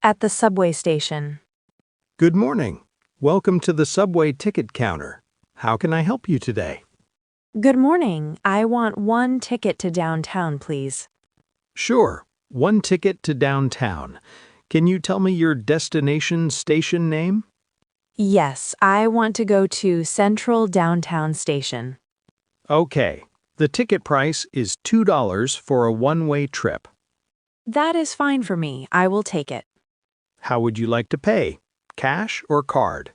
At the subway station. Good morning. Welcome to the subway ticket counter. How can I help you today? Good morning. I want one ticket to downtown, please. Sure, one ticket to downtown. Can you tell me your destination station name? Yes, I want to go to Central Downtown Station. Okay, the ticket price is $2 for a one-way trip. That is fine for me. I will take it. How would you like to pay? Cash or card?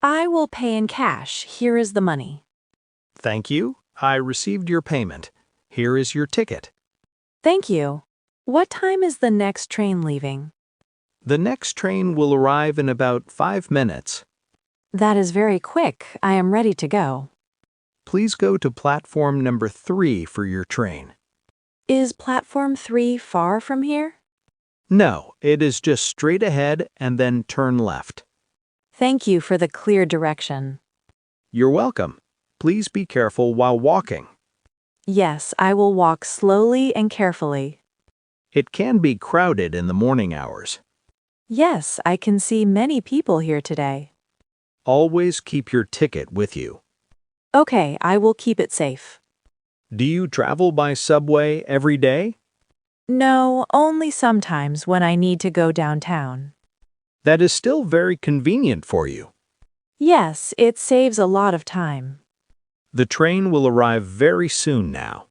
I will pay in cash. Here is the money. Thank you. I received your payment. Here is your ticket. Thank you. What time is the next train leaving? The next train will arrive in about 5 minutes. That is very quick. I am ready to go. Please go to platform number 3 for your train. Is platform 3 far from here? No, it is just straight ahead and then turn left. Thank you for the clear direction. You're welcome. Please be careful while walking. Yes, I will walk slowly and carefully. It can be crowded in the morning hours. Yes, I can see many people here today. Always keep your ticket with you. Okay, I will keep it safe. Do you travel by subway every day? No, only sometimes when I need to go downtown. That is still very convenient for you. Yes, it saves a lot of time. The train will arrive very soon now.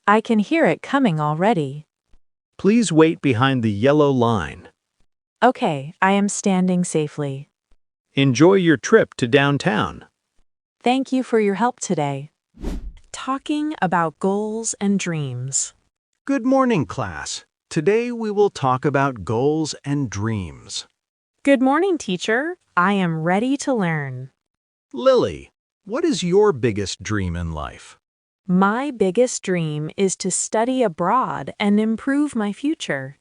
I can hear it coming already. Please wait behind the yellow line. Okay, I am standing safely. Enjoy your trip to downtown. Thank you for your help today. Talking about goals and dreams. Good morning, class. Today we will talk about goals and dreams. Good morning, teacher. I am ready to learn. Lily, what is your biggest dream in life? My biggest dream is to study abroad and improve my future.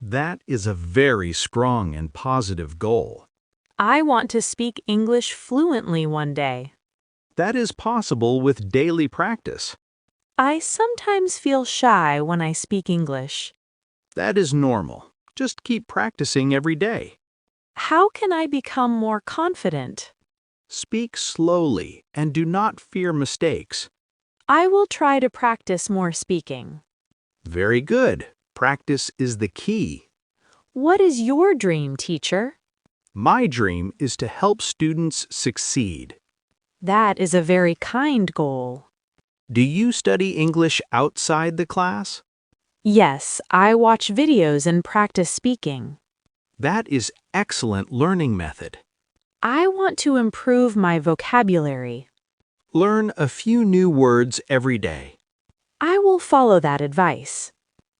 That is a very strong and positive goal. I want to speak English fluently one day. That is possible with daily practice. I sometimes feel shy when I speak English. That is normal. Just keep practicing every day. How can I become more confident? Speak slowly and do not fear mistakes. I will try to practice more speaking. Very good. Practice is the key. What is your dream, teacher? My dream is to help students succeed. That is a very kind goal. Do you study English outside the class? Yes, I watch videos and practice speaking. That is excellent learning method. I want to improve my vocabulary. Learn a few new words every day. I will follow that advice.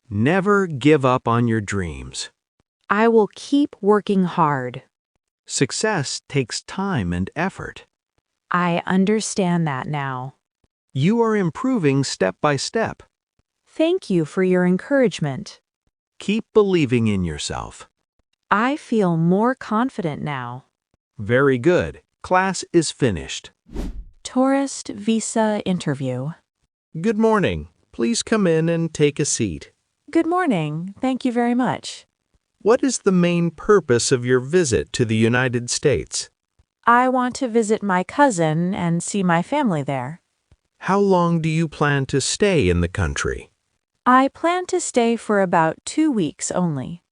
Never give up on your dreams. I will keep working hard. Success takes time and effort. I understand that now. You are improving step by step. Thank you for your encouragement. Keep believing in yourself. I feel more confident now. Very good. Class is finished. Tourist visa interview. Good morning. Please come in and take a seat. Good morning. Thank you very much. What is the main purpose of your visit to the United States? I want to visit my cousin and see my family there. How long do you plan to stay in the country? I plan to stay for about 2 weeks only.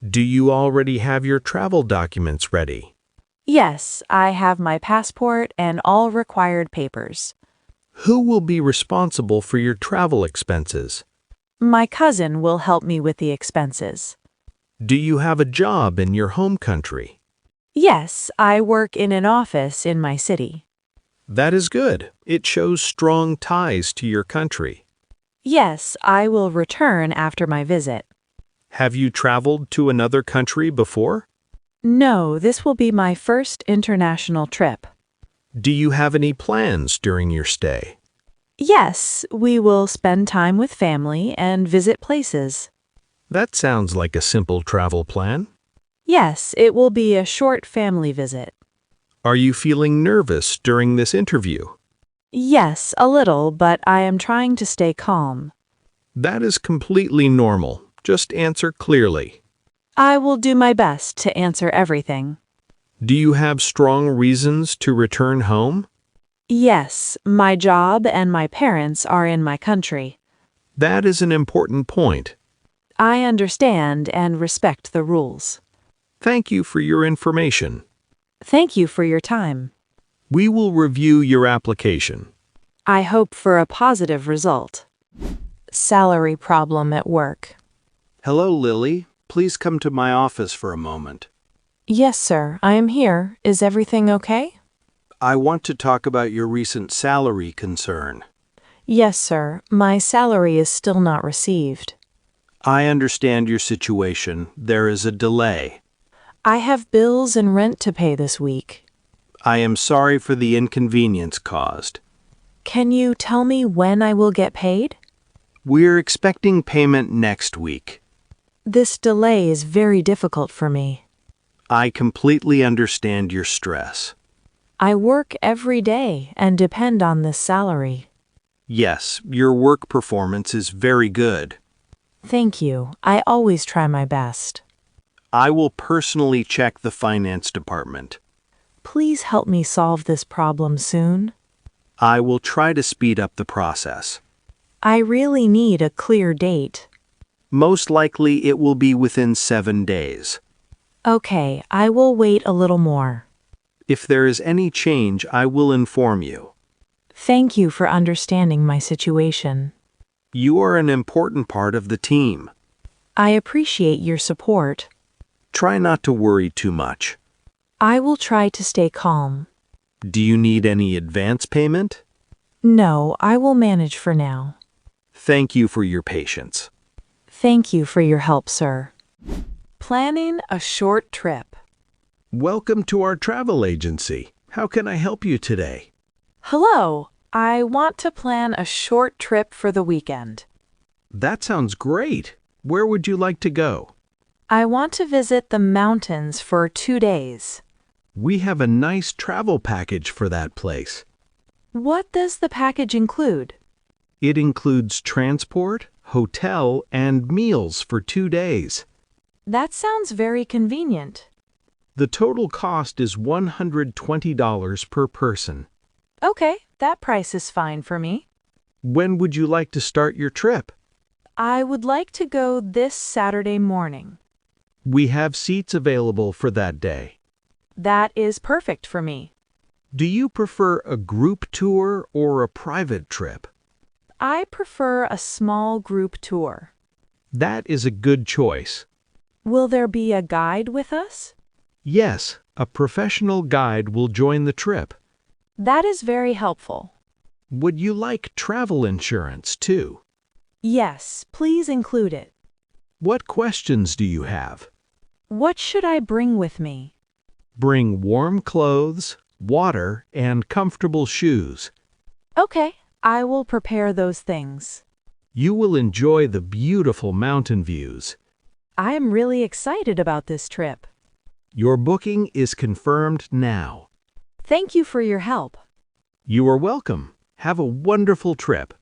Do you already have your travel documents ready? Yes, I have my passport and all required papers. Who will be responsible for your travel expenses? My cousin will help me with the expenses. Do you have a job in your home country? Yes, I work in an office in my city. That is good. It shows strong ties to your country. Yes, I will return after my visit. Have you traveled to another country before? No, this will be my first international trip. Do you have any plans during your stay? Yes, we will spend time with family and visit places. That sounds like a simple travel plan. Yes, it will be a short family visit. Are you feeling nervous during this interview? Yes, a little, but I am trying to stay calm. That is completely normal. Just answer clearly. I will do my best to answer everything. Do you have strong reasons to return home? Yes, my job and my parents are in my country. That is an important point. I understand and respect the rules. Thank you for your information. Thank you for your time. We will review your application. I hope for a positive result. Salary problem at work. Hello, Lily. Please come to my office for a moment. Yes, sir, I am here. Is everything okay? I want to talk about your recent salary concern. Yes, sir, my salary is still not received. I understand your situation. There is a delay. I have bills and rent to pay this week. I am sorry for the inconvenience caused. Can you tell me when I will get paid? We're expecting payment next week. This delay is very difficult for me. I completely understand your stress. I work every day and depend on this salary. Yes, your work performance is very good. Thank you. I always try my best. I will personally check the finance department. Please help me solve this problem soon. I will try to speed up the process. I really need a clear date. Most likely it will be within 7 days. Okay, I will wait a little more. If there is any change, I will inform you. Thank you for understanding my situation. You are an important part of the team. I appreciate your support. Try not to worry too much. I will try to stay calm. Do you need any advance payment? No, I will manage for now. Thank you for your patience. Thank you for your help, sir. Planning a short trip. Welcome to our travel agency. How can I help you today? Hello, I want to plan a short trip for the weekend. That sounds great. Where would you like to go? I want to visit the mountains for 2 days. We have a nice travel package for that place. What does the package include? It includes transport, hotel, and meals for 2 days. That sounds very convenient. The total cost is $120 per person. Okay, that price is fine for me. When would you like to start your trip? I would like to go this Saturday morning. We have seats available for that day. That is perfect for me. Do you prefer a group tour or a private trip? I prefer a small group tour. That is a good choice. Will there be a guide with us? Yes, a professional guide will join the trip. That is very helpful. Would you like travel insurance too? Yes, please include it. What questions do you have? What should I bring with me? Bring warm clothes, water, and comfortable shoes. Okay, I will prepare those things. You will enjoy the beautiful mountain views. I am really excited about this trip. Your booking is confirmed now. Thank you for your help. You are welcome. Have a wonderful trip.